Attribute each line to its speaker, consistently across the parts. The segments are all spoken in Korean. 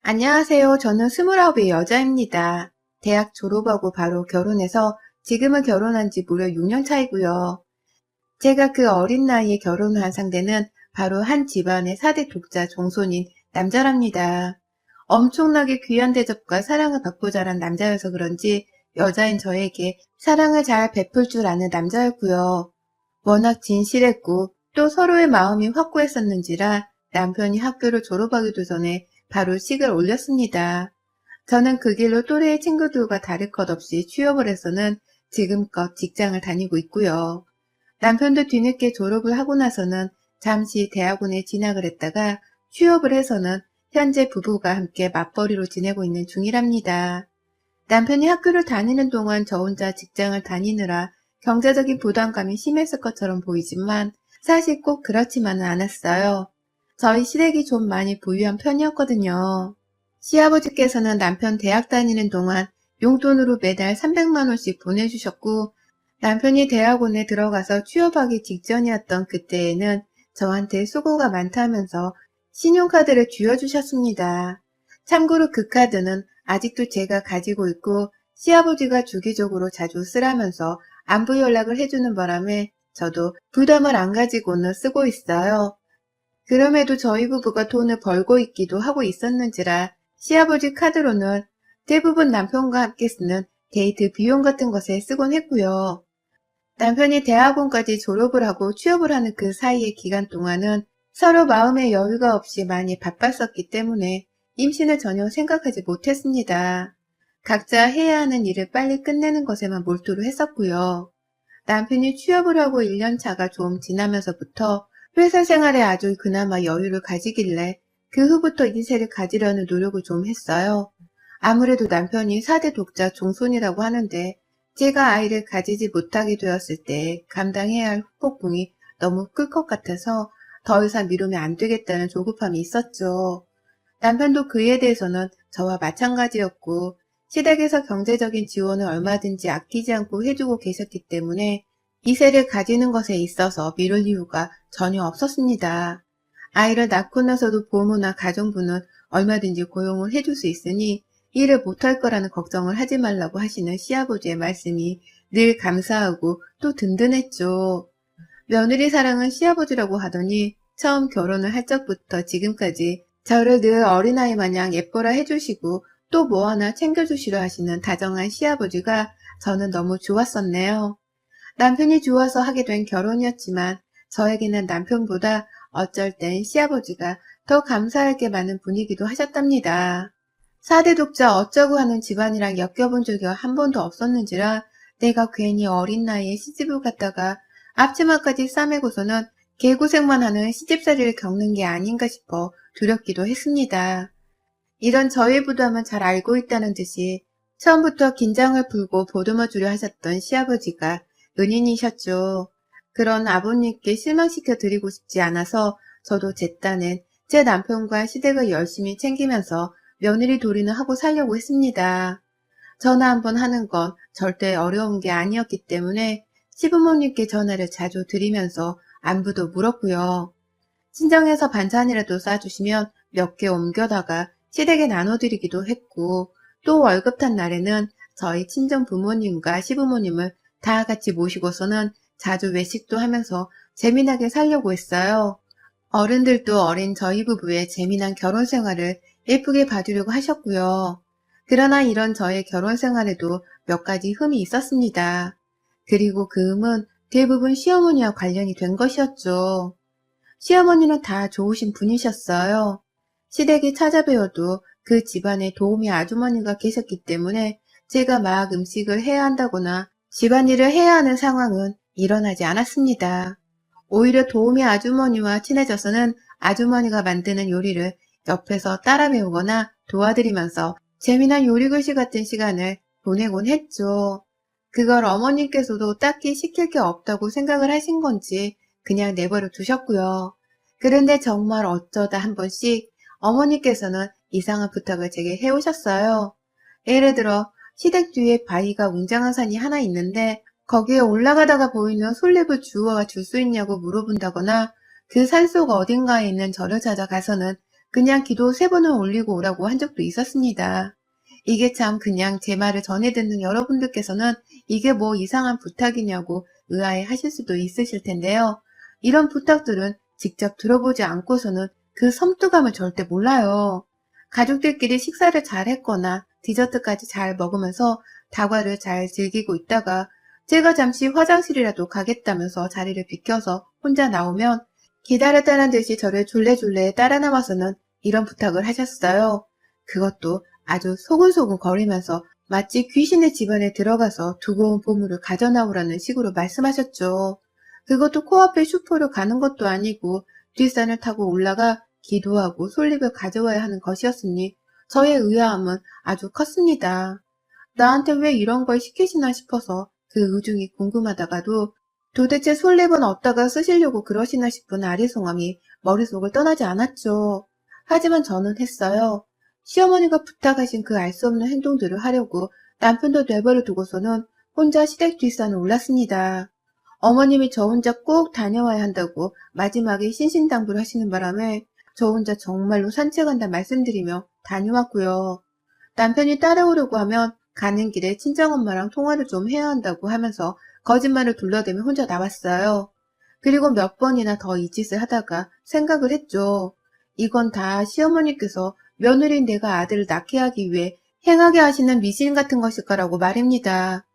Speaker 1: 안녕하세요. 저는 29의 여자입니다. 대학 졸업하고 바로 결혼해서 지금은 결혼한 지 무려 6년 차이고요. 제가 그 어린 나이에 결혼을 한 상대는 바로 한 집안의 4대 독자 종손인 남자랍니다. 엄청나게 귀한 대접과 사랑을 받고 자란 남자여서 그런지 여자인 저에게 사랑을 잘 베풀 줄 아는 남자였고요. 워낙 진실했고 또 서로의 마음이 확고했었는지라 남편이 학교를 졸업하기도 전에 바로 식을 올렸습니다. 저는 그 길로 또래의 친구들과 다를 것 없이 취업을 해서는 지금껏 직장을 다니고 있고요. 남편도 뒤늦게 졸업을 하고 나서는 잠시 대학원에 진학을 했다가 취업을 해서는 현재 부부가 함께 맞벌이로 지내고 있는 중이랍니다. 남편이 학교를 다니는 동안 저 혼자 직장을 다니느라 경제적인 부담감이 심했을 것처럼 보이지만 사실 꼭 그렇지만은 않았어요. 저희 시댁이 좀 많이 부유한 편이었거든요. 시아버지께서는 남편 대학 다니는 동안 용돈으로 매달 300만 원씩 보내주셨고 남편이 대학원에 들어가서 취업하기 직전이었던 그때에는 저한테 수고가 많다면서 신용카드를 쥐어주셨습니다. 참고로 그 카드는 아직도 제가 가지고 있고 시아버지가 주기적으로 자주 쓰라면서 안부 연락을 해주는 바람에 저도 부담을 안 가지고는 쓰고 있어요. 그럼에도 저희 부부가 돈을 벌고 있기도 하고 있었는지라 시아버지 카드로는 대부분 남편과 함께 쓰는 데이트 비용 같은 것에 쓰곤 했고요. 남편이 대학원까지 졸업을 하고 취업을 하는 그 사이의 기간 동안은 서로 마음의 여유가 없이 많이 바빴었기 때문에 임신을 전혀 생각하지 못했습니다. 각자 해야 하는 일을 빨리 끝내는 것에만 몰두를 했었고요. 남편이 취업을 하고 1년 차가 좀 지나면서부터 회사 생활에 아주 그나마 여유를 가지길래 그 후부터 인세를 가지려는 노력을 좀 했어요. 아무래도 남편이 4대 독자 종손이라고 하는데 제가 아이를 가지지 못하게 되었을 때 감당해야 할 후폭풍이 너무 클 것 같아서 더 이상 미루면 안 되겠다는 조급함이 있었죠. 남편도 그에 대해서는 저와 마찬가지였고 시댁에서 경제적인 지원을 얼마든지 아끼지 않고 해주고 계셨기 때문에 이세를 가지는 것에 있어서 미룰 이유가 전혀 없었습니다. 아이를 낳고 나서도 보모나 가정부는 얼마든지 고용을 해줄 수 있으니 일을 못할 거라는 걱정을 하지 말라고 하시는 시아버지의 말씀이 늘 감사하고 또 든든했죠. 며느리 사랑은 시아버지라고 하더니 처음 결혼을 할 적부터 지금까지 저를 늘 어린아이 마냥 예뻐라 해주시고 또 뭐 하나 챙겨주시려 하시는 다정한 시아버지가 저는 너무 좋았었네요. 남편이 좋아서 하게 된 결혼이었지만 저에게는 남편보다 어쩔 땐 시아버지가 더 감사할 게 많은 분이기도 하셨답니다. 4대 독자 어쩌고 하는 집안이랑 엮여본 적이 한 번도 없었는지라 내가 괜히 어린 나이에 시집을 갔다가 앞치마까지 싸매고서는 개고생만 하는 시집살이를 겪는 게 아닌가 싶어 두렵기도 했습니다. 이런 저의 부담은 잘 알고 있다는 듯이 처음부터 긴장을 풀고 보듬어 주려 하셨던 시아버지가 은인이셨죠. 그런 아버님께 실망시켜 드리고 싶지 않아서 저도 제 딴엔 제 남편과 시댁을 열심히 챙기면서 며느리 도리는 하고 살려고 했습니다. 전화 한 번 하는 건 절대 어려운 게 아니었기 때문에 시부모님께 전화를 자주 드리면서 안부도 물었고요. 친정에서 반찬이라도 싸주시면 몇 개 옮겨다가 시댁에 나눠드리기도 했고 또 월급 탄 날에는 저희 친정 부모님과 시부모님을 다 같이 모시고서는 자주 외식도 하면서 재미나게 살려고 했어요. 어른들도 어린 저희 부부의 재미난 결혼 생활을 예쁘게 봐주려고 하셨고요. 그러나 이런 저의 결혼 생활에도 몇 가지 흠이 있었습니다. 그리고 그 흠은 대부분 시어머니와 관련이 된 것이었죠. 시어머니는 다 좋으신 분이셨어요. 시댁에 찾아뵈어도 그 집안에 도우미 아주머니가 계셨기 때문에 제가 막 음식을 해야 한다거나 집안일을 해야 하는 상황은 일어나지 않았습니다. 오히려 도우미 아주머니와 친해져서는 아주머니가 만드는 요리를 옆에서 따라 배우거나 도와드리면서 재미난 요리글씨 같은 시간을 보내곤 했죠. 그걸 어머님께서도 딱히 시킬 게 없다고 생각을 하신 건지 그냥 내버려 두셨고요. 그런데 정말 어쩌다 한 번씩 어머니께서는 이상한 부탁을 제게 해오셨어요. 예를 들어 시댁 뒤에 바위가 웅장한 산이 하나 있는데 거기에 올라가다가 보이는 솔잎을 주워와 줄 수 있냐고 물어본다거나 그 산속 어딘가에 있는 절을 찾아가서는 그냥 기도 3번을 올리고 오라고 한 적도 있었습니다. 이게 참 그냥 제 말을 전해 듣는 여러분들께서는 이게 뭐 이상한 부탁이냐고 의아해 하실 수도 있으실 텐데요. 이런 부탁들은 직접 들어보지 않고서는 그 섬뜩함을 절대 몰라요. 가족들끼리 식사를 잘 했거나 디저트까지 잘 먹으면서 다과를 잘 즐기고 있다가 제가 잠시 화장실이라도 가겠다면서 자리를 비켜서 혼자 나오면 기다렸다는 듯이 저를 졸래졸래 따라 나와서는 이런 부탁을 하셨어요. 그것도 아주 소근소근 거리면서 마치 귀신의 집안에 들어가서 두고 온 보물을 가져나오라는 식으로 말씀하셨죠. 그것도 코앞에 슈퍼를 가는 것도 아니고 뒷산을 타고 올라가 기도하고 솔잎을 가져와야 하는 것이었으니 저의 의아함은 아주 컸습니다. 나한테 왜 이런 걸 시키시나 싶어서 그 의중이 궁금하다가도 도대체 솔잎은 어디다가 쓰시려고 그러시나 싶은 아리송함이 머릿속을 떠나지 않았죠. 하지만 저는 했어요. 시어머니가 부탁하신 그 알 수 없는 행동들을 하려고 남편도 내버려 두고서는 혼자 시댁 뒷산을 올랐습니다. 어머님이 저 혼자 꼭 다녀와야 한다고 마지막에 신신당부를 하시는 바람에 저 혼자 정말로 산책한다 말씀드리며 다녀왔고요. 남편이 따라오려고 하면 가는 길에 친정엄마랑 통화를 좀 해야 한다고 하면서 거짓말을 둘러대며 혼자 나왔어요. 그리고 몇 번이나 더 이 짓을 하다가 생각을 했죠. 이건 다 시어머니께서 며느리인 내가 아들을 낳게 하기 위해 행하게 하시는 미신 같은 것일 거라고 말입니다.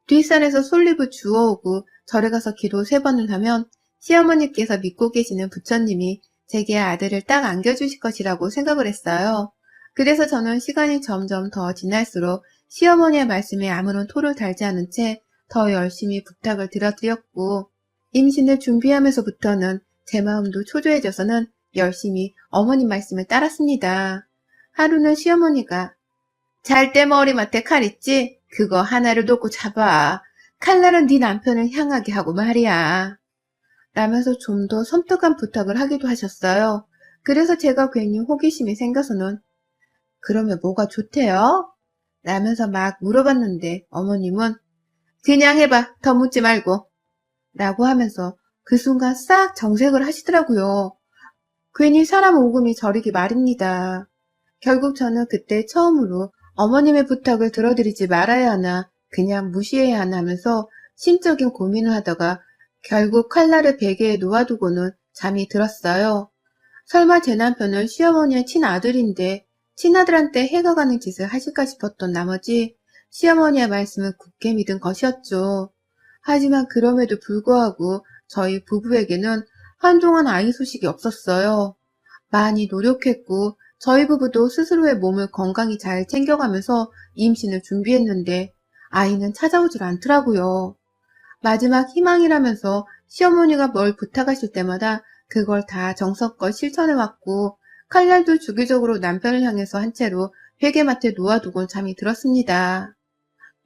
Speaker 1: 뒷산에서 솔잎을 주워오고 절에 가서 기도 3번을 하면 시어머니께서 믿고 계시는 부처님이 제게 아들을 딱 안겨주실 것이라고 생각을 했어요. 그래서 저는 시간이 점점 더 지날수록 시어머니의 말씀에 아무런 토를 달지 않은 채 더 열심히 부탁을 드렸고 임신을 준비하면서부터는 제 마음도 초조해져서는 열심히 어머님 말씀을 따랐습니다. 하루는 시어머니가 잘 때 머리맡에 칼 있지? 그거 하나를 놓고 잡아. 칼날은 네 남편을 향하게 하고 말이야. 라면서 좀 더 섬뜩한 부탁을 하기도 하셨어요. 그래서 제가 괜히 호기심이 생겨서는 그러면 뭐가 좋대요? 라면서 막 물어봤는데 어머님은 그냥 해봐. 더 묻지 말고. 라고 하면서 그 순간 싹 정색을 하시더라고요. 괜히 사람 오금이 저리기 말입니다. 결국 저는 그때 처음으로 어머님의 부탁을 들어드리지 말아야 하나 그냥 무시해야 하나 하면서 심적인 고민을 하다가 결국 칼날을 베개에 놓아두고는 잠이 들었어요. 설마 제 남편은 시어머니의 친아들인데 친아들한테 해가 가는 짓을 하실까 싶었던 나머지 시어머니의 말씀을 굳게 믿은 것이었죠. 하지만 그럼에도 불구하고 저희 부부에게는 한동안 아이 소식이 없었어요. 많이 노력했고 저희 부부도 스스로의 몸을 건강히 잘 챙겨가면서 임신을 준비했는데 아이는 찾아오질 않더라고요. 마지막 희망이라면서 시어머니가 뭘 부탁하실 때마다 그걸 다 정성껏 실천해왔고 칼날도 주기적으로 남편을 향해서 한 채로 베개맡에 놓아두곤 잠이 들었습니다.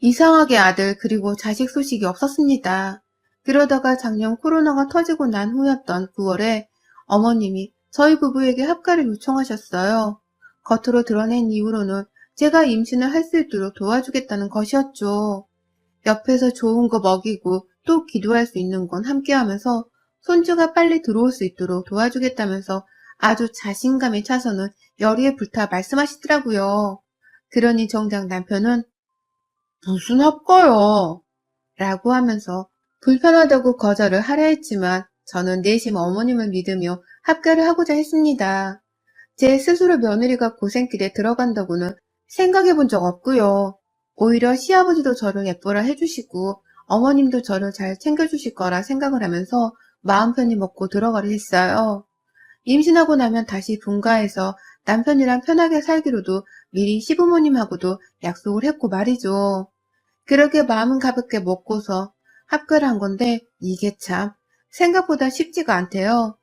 Speaker 1: 이상하게 아들 그리고 자식 소식이 없었습니다. 그러다가 작년 코로나가 터지고 난 후였던 9월에 어머님이 저희 부부에게 합가를 요청하셨어요. 겉으로 드러낸 이유로는 제가 임신을 할 수 있도록 도와주겠다는 것이었죠. 옆에서 좋은 거 먹이고 또 기도할 수 있는 건 함께하면서 손주가 빨리 들어올 수 있도록 도와주겠다면서 아주 자신감에 차서는 열의에 불타 말씀하시더라고요. 그러니 정작 남편은 무슨 합가요? 라고 하면서 불편하다고 거절을 하려 했지만 저는 내심 어머님을 믿으며 합가를 하고자 했습니다. 제 스스로 며느리가 고생길에 들어간다고는 생각해 본 적 없고요. 오히려 시아버지도 저를 예뻐라 해주시고 어머님도 저를 잘 챙겨주실 거라 생각을 하면서 마음 편히 먹고 들어가려 했어요. 임신하고 나면 다시 분가해서 남편이랑 편하게 살기로도 미리 시부모님하고도 약속을 했고 말이죠. 그렇게 마음은 가볍게 먹고서 합가를 한 건데 이게 참 생각보다 쉽지가 않대요.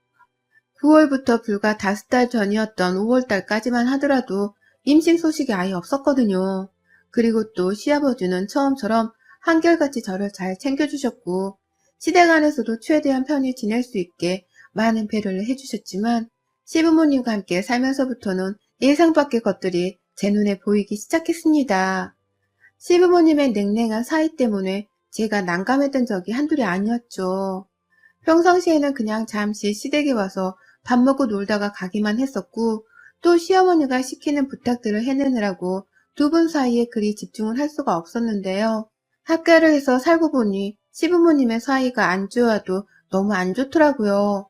Speaker 1: 9월부터 불과 5달 전이었던 5월달까지만 하더라도 임신 소식이 아예 없었거든요. 그리고 또 시아버지는 처음처럼 한결같이 저를 잘 챙겨주셨고 시댁 안에서도 최대한 편히 지낼 수 있게 많은 배려를 해주셨지만 시부모님과 함께 살면서부터는 예상 밖의 것들이 제 눈에 보이기 시작했습니다. 시부모님의 냉랭한 사이 때문에 제가 난감했던 적이 한둘이 아니었죠. 평상시에는 그냥 잠시 시댁에 와서 밥 먹고 놀다가 가기만 했었고 또 시어머니가 시키는 부탁들을 해내느라고 두 분 사이에 그리 집중을 할 수가 없었는데요. 학교를 해서 살고 보니 시부모님의 사이가 안 좋아도 너무 안 좋더라고요.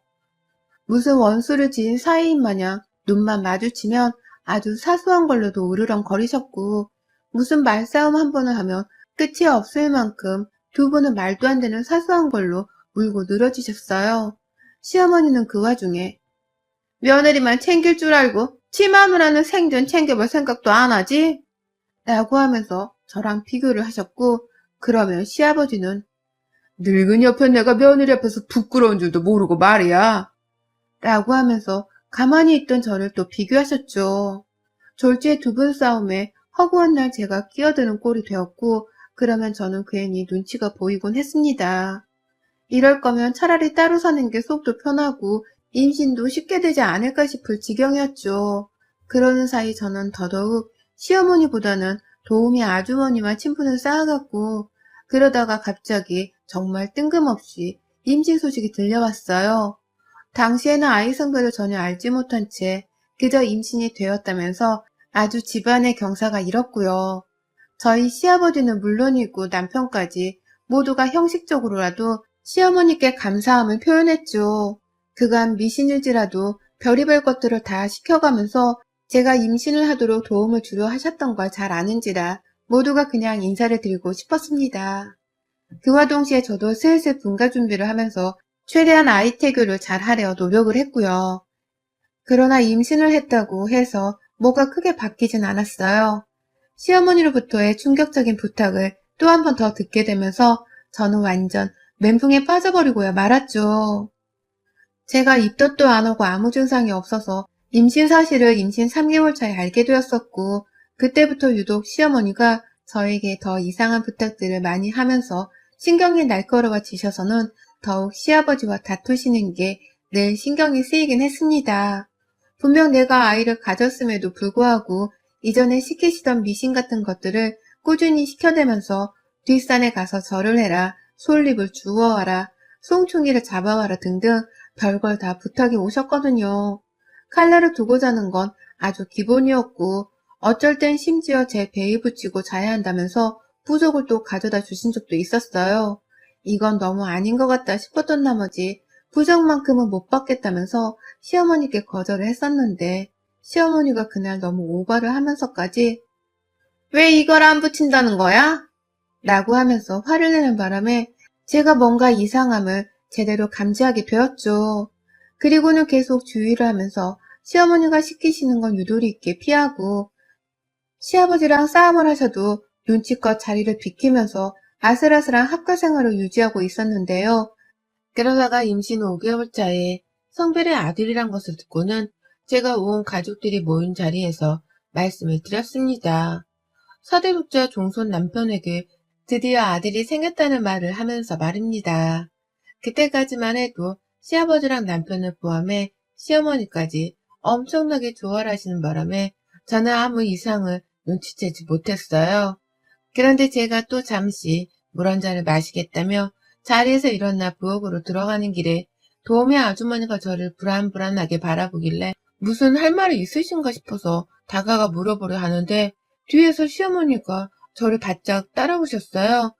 Speaker 1: 무슨 원수를 지은 사이인 마냥 눈만 마주치면 아주 사소한 걸로도 으르렁거리셨고, 무슨 말싸움 한 번을 하면 끝이 없을 만큼 두 분은 말도 안 되는 사소한 걸로 울고 늘어지셨어요. 시어머니는 그 와중에 며느리만 챙길 줄 알고 지 마누라는 생전 챙겨볼 생각도 안 하지? 라고 하면서 저랑 비교를 하셨고, 그러면 시아버지는 늙은 옆에 내가 며느리 앞에서 부끄러운 줄도 모르고 말이야. 라고 하면서 가만히 있던 저를 또 비교하셨죠. 졸지의 두 분 싸움에 허구한 날 제가 끼어드는 꼴이 되었고, 그러면 저는 괜히 눈치가 보이곤 했습니다. 이럴 거면 차라리 따로 사는 게 속도 편하고 임신도 쉽게 되지 않을까 싶을 지경이었죠. 그러는 사이 저는 더더욱 시어머니보다는 도우미 아주머니와 친분을 쌓아갔고, 그러다가 갑자기 정말 뜬금없이 임신 소식이 들려왔어요. 당시에는 아이 성별을 전혀 알지 못한 채 그저 임신이 되었다면서 아주 집안의 경사가 일었고요. 저희 시아버지는 물론이고 남편까지 모두가 형식적으로라도 시어머니께 감사함을 표현했죠. 그간 미신일지라도 별의별 것들을 다 시켜가면서 제가 임신을 하도록 도움을 주려 하셨던 걸 잘 아는지라 모두가 그냥 인사를 드리고 싶었습니다. 그와 동시에 저도 슬슬 분가 준비를 하면서 최대한 아이 태교를 잘 하려 노력을 했고요. 그러나 임신을 했다고 해서 뭐가 크게 바뀌진 않았어요. 시어머니로부터의 충격적인 부탁을 또 한 번 더 듣게 되면서 저는 완전 멘붕에 빠져버리고야 말았죠. 제가 입덧도 안 오고 아무 증상이 없어서 임신 사실을 임신 3개월 차에 알게 되었었고, 그때부터 유독 시어머니가 저에게 더 이상한 부탁들을 많이 하면서 신경이 날카로워지셔서는 더욱 시아버지와 다투시는 게 늘 신경이 쓰이긴 했습니다. 분명 내가 아이를 가졌음에도 불구하고 이전에 시키시던 미신 같은 것들을 꾸준히 시켜대면서 뒷산에 가서 절을 해라, 솔잎을 주워와라, 송충이를 잡아와라 등등 별걸 다 부탁이 오셨거든요. 칼날을 두고 자는 건 아주 기본이었고, 어쩔 땐 심지어 제 배에 붙이고 자야 한다면서 부적을 또 가져다 주신 적도 있었어요. 이건 너무 아닌 것 같다 싶었던 나머지 부적만큼은 못 받겠다면서 시어머니께 거절을 했었는데, 시어머니가 그날 너무 오바를 하면서까지 왜 이걸 안 붙인다는 거야? 라고 하면서 화를 내는 바람에 제가 뭔가 이상함을 제대로 감지하게 되었죠. 그리고는 계속 주의를 하면서 시어머니가 시키시는 건 유도리 있게 피하고, 시아버지랑 싸움을 하셔도 눈치껏 자리를 비키면서 아슬아슬한 학교 생활을 유지하고 있었는데요. 그러다가 임신 5개월 차에 성별의 아들이란 것을 듣고는 제가 온 가족들이 모인 자리에서 말씀을 드렸습니다. 사대국자 종손 남편에게 드디어 아들이 생겼다는 말을 하면서 말입니다. 그때까지만 해도 시아버지랑 남편을 포함해 시어머니까지 엄청나게 좋아를 하시는 바람에 저는 아무 이상을 눈치채지 못했어요. 그런데 제가 또 잠시 물 한 잔을 마시겠다며 자리에서 일어나 부엌으로 들어가는 길에 도우미 아주머니가 저를 불안불안하게 바라보길래 무슨 할 말이 있으신가 싶어서 다가가 물어보려 하는데, 뒤에서 시어머니가 저를 바짝 따라오셨어요.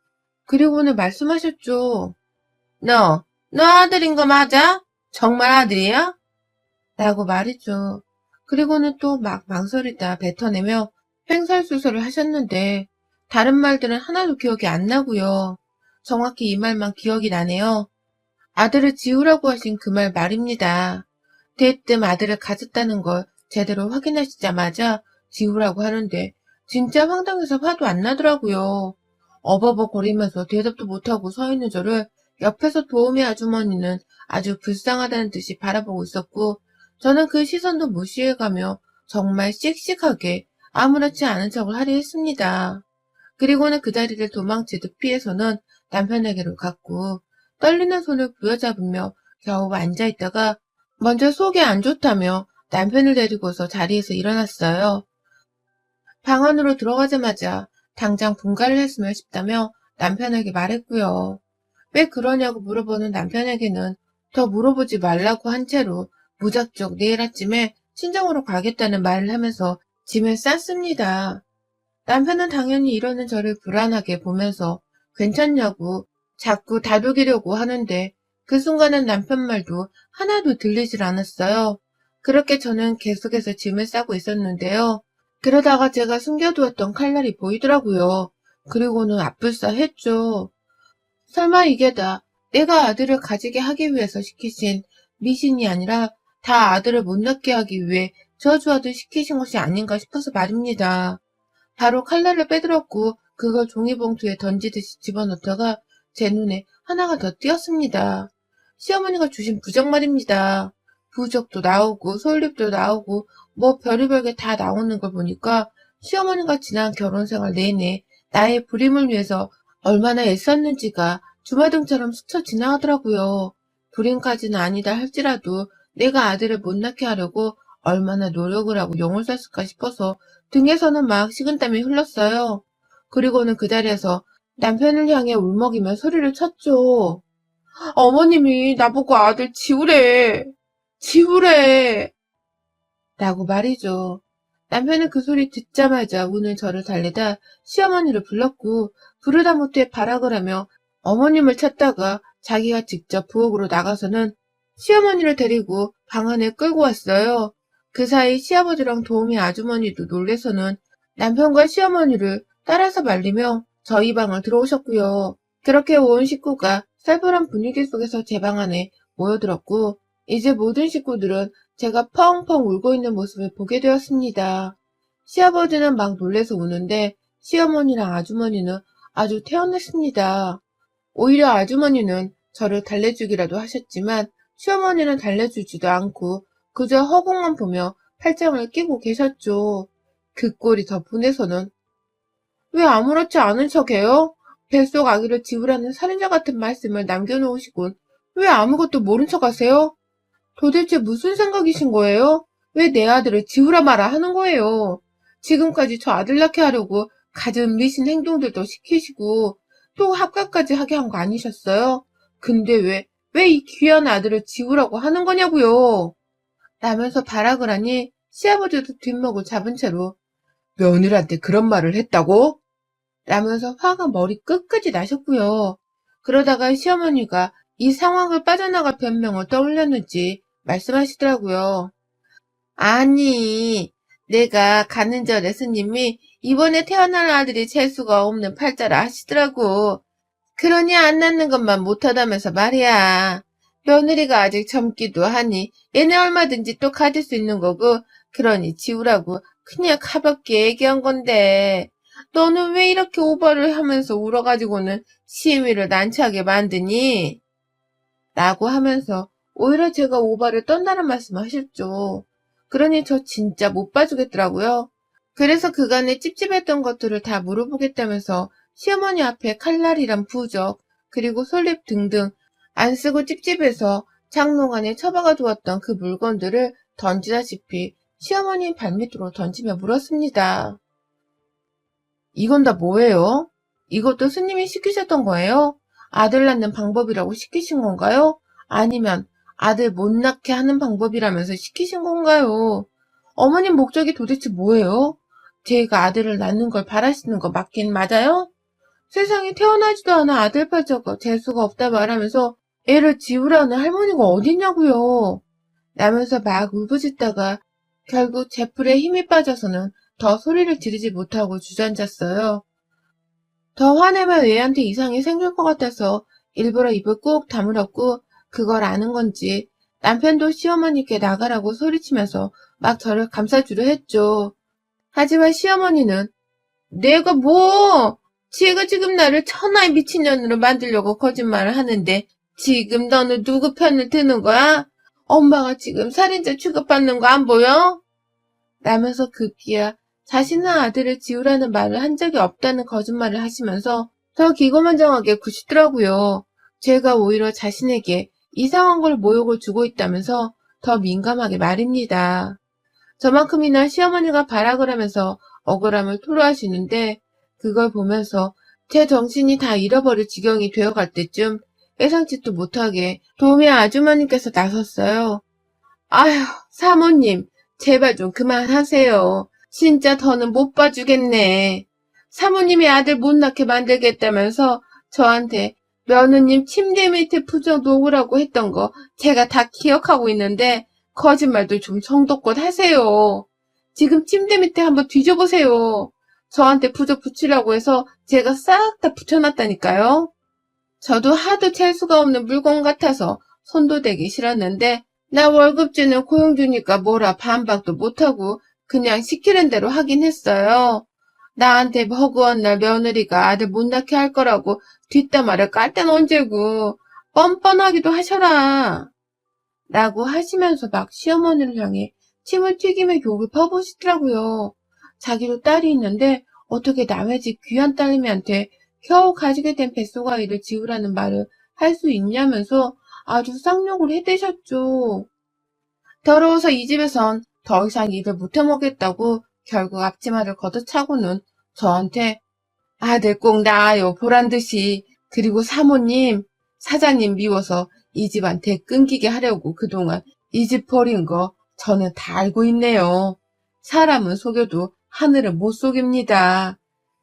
Speaker 1: 그리고는 말씀하셨죠. 너 아들인 거 맞아? 정말 아들이야? 라고 말했죠. 그리고는 또 막 망설이다 뱉어내며 횡설수설을 하셨는데, 다른 말들은 하나도 기억이 안 나고요. 정확히 이 말만 기억이 나네요. 아들을 지우라고 하신 그 말 말입니다. 대뜸 아들을 가졌다는 걸 제대로 확인하시자마자 지우라고 하는데 진짜 황당해서 화도 안 나더라고요. 어버버거리면서 대답도 못하고 서 있는 저를 옆에서 도우미 아주머니는 아주 불쌍하다는 듯이 바라보고 있었고, 저는 그 시선도 무시해가며 정말 씩씩하게 아무렇지 않은 척을 하려 했습니다. 그리고는 그 자리를 도망치듯 피해서는 남편에게로 갔고, 떨리는 손을 부여잡으며 겨우 앉아있다가 먼저 속이 안 좋다며 남편을 데리고서 자리에서 일어났어요. 방 안으로 들어가자마자 당장 분가를 했으면 싶다며 남편에게 말했고요. 왜 그러냐고 물어보는 남편에게는 더 물어보지 말라고 한 채로 무작정 내일 아침에 친정으로 가겠다는 말을 하면서 짐을 쌌습니다. 남편은 당연히 이러는 저를 불안하게 보면서 괜찮냐고 자꾸 다독이려고 하는데 그 순간은 남편 말도 하나도 들리질 않았어요. 그렇게 저는 계속해서 짐을 싸고 있었는데요. 그러다가 제가 숨겨두었던 칼날이 보이더라고요. 그리고는 압불싸했죠. 설마 이게 다 내가 아들을 가지게 하기 위해서 시키신 미신이 아니라 다 아들을 못 낳게 하기 위해 저주하듯 시키신 것이 아닌가 싶어서 말입니다. 바로 칼날을 빼들었고 그걸 종이봉투에 던지듯이 집어넣다가 제 눈에 하나가 더 띄었습니다. 시어머니가 주신 부적 말입니다. 부적도 나오고 솔잎도 나오고 뭐 별의별 게 다 나오는 걸 보니까 시어머니가 지난 결혼생활 내내 나의 불임을 위해서 얼마나 애썼는지가 주마등처럼 스쳐 지나가더라고요. 불임까지는 아니다 할지라도 내가 아들을 못 낳게 하려고 얼마나 노력을 하고 용을 썼을까 싶어서 등에서는 막 식은땀이 흘렀어요. 그리고는 그 자리에서 남편을 향해 울먹이며 소리를 쳤죠. 어머님이 나보고 아들 지우래. 지우래. 라고 말이죠. 남편은 그 소리 듣자마자 우는 저를 달래다 시어머니를 불렀고 부르다 못해 발악을 하며 어머님을 찾다가 자기가 직접 부엌으로 나가서는 시어머니를 데리고 방 안에 끌고 왔어요. 그 사이 시아버지랑 도우미 아주머니도 놀래서는 남편과 시어머니를 따라서 말리며 저희 방을 들어오셨고요. 그렇게 온 식구가 살벌한 분위기 속에서 제 방 안에 모여들었고 이제 모든 식구들은 제가 펑펑 울고 있는 모습을 보게 되었습니다. 시아버지는 막 놀래서 우는데 시어머니랑 아주머니는 아주 태어났습니다. 오히려 아주머니는 저를 달래주기라도 하셨지만 시어머니는 달래주지도 않고 그저 허공만 보며 팔짱을 끼고 계셨죠. 그 꼴이 더 분해서는 왜 아무렇지 않은 척해요? 뱃속 아기를 지우라는 살인자 같은 말씀을 남겨놓으시곤 왜 아무것도 모른 척하세요? 도대체 무슨 생각이신 거예요? 왜 내 아들을 지우라 마라 하는 거예요? 지금까지 저 아들 낳게 하려고 갖은 미신 행동들도 시키시고 또 합격까지 하게 한 거 아니셨어요? 근데 왜 이 귀한 아들을 지우라고 하는 거냐고요? 라면서 발악을 하니 시아버지도 뒷목을 잡은 채로 며느리한테 그런 말을 했다고? 라면서 화가 머리 끝까지 나셨고요. 그러다가 시어머니가 이 상황을 빠져나갈 변명을 떠올렸는지 말씀하시더라고요. 아니, 내가 가는 절에 스님이 이번에 태어날 아들이 재수가 없는 팔자라 하시더라고. 그러니 안 낳는 것만 못하다면서 말이야. 며느리가 아직 젊기도 하니 얘네 얼마든지 또 가질 수 있는 거고 그러니 지우라고 그냥 가볍게 얘기한 건데 너는 왜 이렇게 오버를 하면서 울어가지고는 시위를 난처하게 만드니? 라고 하면서 오히려 제가 오바를 떤다는 말씀을 하셨죠. 그러니 저 진짜 못 봐주겠더라고요. 그래서 그간에 찝찝했던 것들을 다 물어보겠다면서 시어머니 앞에 칼날이란 부적, 그리고 솔잎 등등 안 쓰고 찝찝해서 장롱 안에 처박아 두었던 그 물건들을 던지다시피 시어머니 발밑으로 던지며 물었습니다. 이건 다 뭐예요? 이것도 스님이 시키셨던 거예요? 아들 낳는 방법이라고 시키신 건가요? 아니면 아들 못 낳게 하는 방법이라면서 시키신 건가요? 어머님 목적이 도대체 뭐예요? 제가 아들을 낳는 걸 바라시는 거 맞긴 맞아요? 세상에 태어나지도 않아 아들 팔자가 재수가 없다 말하면서 애를 지우라는 할머니가 어딨냐고요. 라면서 막 울부짖다가 결국 제풀에 힘이 빠져서는 더 소리를 지르지 못하고 주저앉았어요. 더 화내면 애한테 이상이 생길 것 같아서 일부러 입을 꾹 다물었고 그걸 아는 건지 남편도 시어머니께 나가라고 소리치면서 막 저를 감싸주려 했죠. 하지만 시어머니는 내가 뭐 지가 지금 나를 천하의 미친년으로 만들려고 거짓말을 하는데 지금 너는 누구 편을 드는 거야? 엄마가 지금 살인자 취급받는 거 안 보여? 라면서 급기야 자신은 아들을 지우라는 말을 한 적이 없다는 거짓말을 하시면서 더 기고만장하게 구시더라고요. 제가 오히려 자신에게 이상한 걸 모욕을 주고 있다면서 더 민감하게 말입니다. 저만큼이나 시어머니가 발악을 하면서 억울함을 토로하시는데 그걸 보면서 제 정신이 다 잃어버릴 지경이 되어갈 때쯤 예상치도 못하게 도우미 아주머니께서 나섰어요. 아휴, 사모님, 제발 좀 그만하세요. 진짜 더는 못 봐주겠네. 사모님이 아들 못 낳게 만들겠다면서 저한테 며느님 침대 밑에 부적 놓으라고 했던 거 제가 다 기억하고 있는데 거짓말도 좀 정도껏 하세요. 지금 침대 밑에 한번 뒤져보세요. 저한테 부적 붙이라고 해서 제가 싹 다 붙여놨다니까요. 저도 하도 잴 수가 없는 물건 같아서 손도 대기 싫었는데 나 월급 주는 고용 주니까 뭐라 반박도 못하고 그냥 시키는 대로 하긴 했어요. 나한테 허구한 날 며느리가 아들 못 낳게 할 거라고 뒷담화를 깔 땐 언제고 뻔뻔하기도 하셔라. 라고 하시면서 막 시어머니를 향해 침을 튀기며 욕을 퍼부시더라고요. 자기도 딸이 있는데 어떻게 남의 집 귀한 딸내미한테 겨우 가지게 된 뱃속아이를 지우라는 말을 할 수 있냐면서 아주 쌍욕을 해대셨죠. 더러워서 이 집에선 더 이상 일을 못해먹겠다고 결국 앞치마를 걷어차고는 저한테 아들 꼭 낳아요 보란듯이. 그리고 사모님, 사장님 미워서 이 집한테 끊기게 하려고 그동안 이 집 버린 거 저는 다 알고 있네요. 사람은 속여도 하늘은 못 속입니다.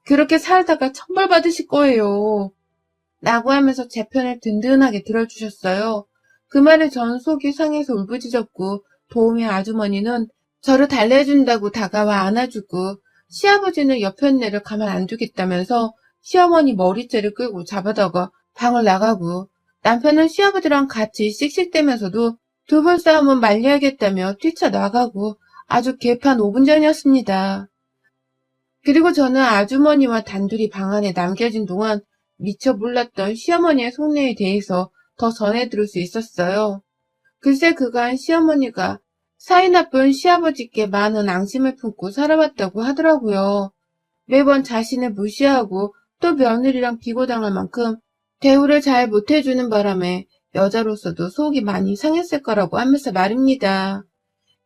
Speaker 1: 그렇게 살다가 천벌 받으실 거예요. 라고 하면서 제 편을 든든하게 들어주셨어요. 그 말에 전 속이 상해서 울부짖었고 도우미 아주머니는 저를 달래준다고 다가와 안아주고 시아버지는 옆편네를 가만 안 두겠다면서 시어머니 머리채를 끌고 잡아다가 방을 나가고 남편은 시아버지랑 같이 씩씩대면서도 두 분 싸움은 말려야겠다며 뛰쳐나가고 아주 개판 5분 전이었습니다. 그리고 저는 아주머니와 단둘이 방 안에 남겨진 동안 미처 몰랐던 시어머니의 속내에 대해서 더 전해 들을 수 있었어요. 글쎄 그간 시어머니가 사이 나쁜 시아버지께 많은 앙심을 품고 살아왔다고 하더라고요. 매번 자신을 무시하고 또 며느리랑 비고당할 만큼 대우를 잘 못해주는 바람에 여자로서도 속이 많이 상했을 거라고 하면서 말입니다.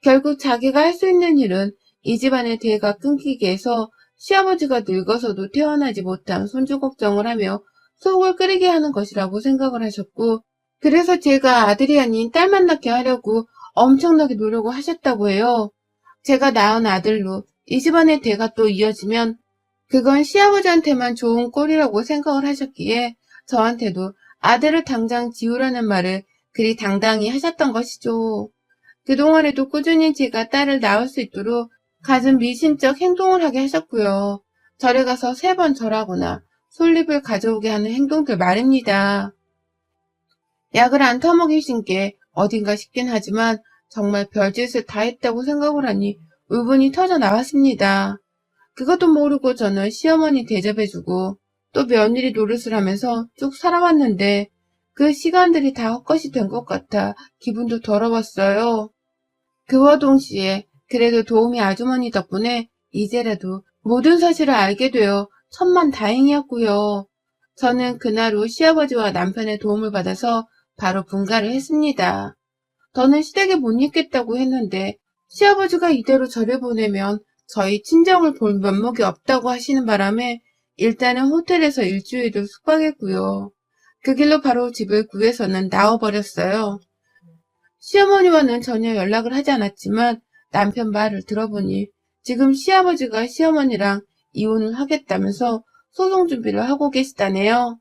Speaker 1: 결국 자기가 할 수 있는 일은 이 집안의 대가 끊기게 해서 시아버지가 늙어서도 태어나지 못한 손주 걱정을 하며 속을 끓이게 하는 것이라고 생각을 하셨고, 그래서 제가 아들이 아닌 딸만 낳게 하려고 엄청나게 노력을 하셨다고 해요. 제가 낳은 아들로 이 집안의 대가 또 이어지면 그건 시아버지한테만 좋은 꼴이라고 생각을 하셨기에 저한테도 아들을 당장 지우라는 말을 그리 당당히 하셨던 것이죠. 그동안에도 꾸준히 제가 딸을 낳을 수 있도록 갖은 미심쩍 행동을 하게 하셨고요. 절에 가서 3번 절하거나 솔잎을 가져오게 하는 행동들 말입니다. 약을 안 터먹이신 게 어딘가 싶긴 하지만 정말 별짓을 다 했다고 생각을 하니 울분이 터져 나왔습니다. 그것도 모르고 저는 시어머니 대접해주고 또 며느리 노릇을 하면서 쭉 살아왔는데 그 시간들이 다 헛것이 된 것 같아 기분도 더러웠어요. 그와 동시에 그래도 도우미 아주머니 덕분에 이제라도 모든 사실을 알게 되어 천만다행이었고요. 저는 그날 후 시아버지와 남편의 도움을 받아서 바로 분가를 했습니다. 더는 시댁에 못 있겠다고 했는데 시아버지가 이대로 저를 보내면 저희 친정을 볼 면목이 없다고 하시는 바람에 일단은 호텔에서 일주일을 숙박했고요. 그 길로 바로 집을 구해서는 나와버렸어요. 시어머니와는 전혀 연락을 하지 않았지만 남편 말을 들어보니 지금 시아버지가 시어머니랑 이혼을 하겠다면서 소송 준비를 하고 계시다네요.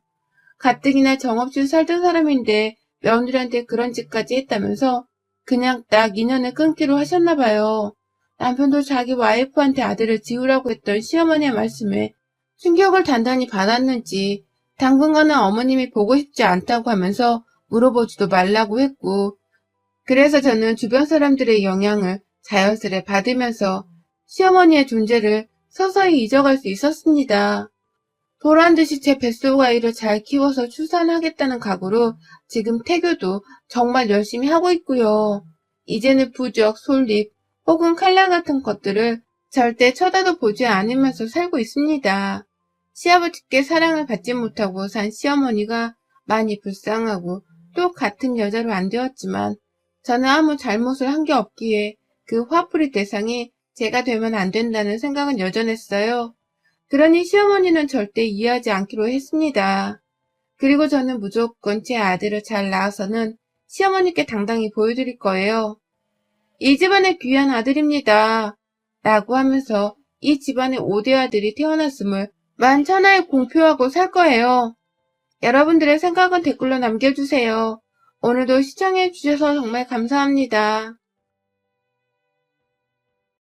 Speaker 1: 가뜩이나 정없이 살던 사람인데 며느리한테 그런 짓까지 했다면서 그냥 딱 인연을 끊기로 하셨나봐요. 남편도 자기 와이프한테 아들을 지우라고 했던 시어머니의 말씀에 충격을 단단히 받았는지 당분간은 어머님이 보고 싶지 않다고 하면서 물어보지도 말라고 했고, 그래서 저는 주변 사람들의 영향을 자연스레 받으면서 시어머니의 존재를 서서히 잊어갈 수 있었습니다. 보란듯이 제 뱃속 아이를 잘 키워서 출산하겠다는 각오로 지금 태교도 정말 열심히 하고 있고요. 이제는 부적, 솔잎 혹은 칼날 같은 것들을 절대 쳐다도 보지 않으면서 살고 있습니다. 시아버지께 사랑을 받지 못하고 산 시어머니가 많이 불쌍하고 또 같은 여자로 안 되었지만 저는 아무 잘못을 한 게 없기에 그 화풀이 대상이 제가 되면 안 된다는 생각은 여전했어요. 그러니 시어머니는 절대 이해하지 않기로 했습니다. 그리고 저는 무조건 제 아들을 잘 낳아서는 시어머니께 당당히 보여드릴 거예요. 이 집안의 귀한 아들입니다. 라고 하면서 이 집안의 5대 아들이 태어났음을 만천하에 공표하고 살 거예요. 여러분들의 생각은 댓글로 남겨주세요. 오늘도 시청해주셔서 정말 감사합니다.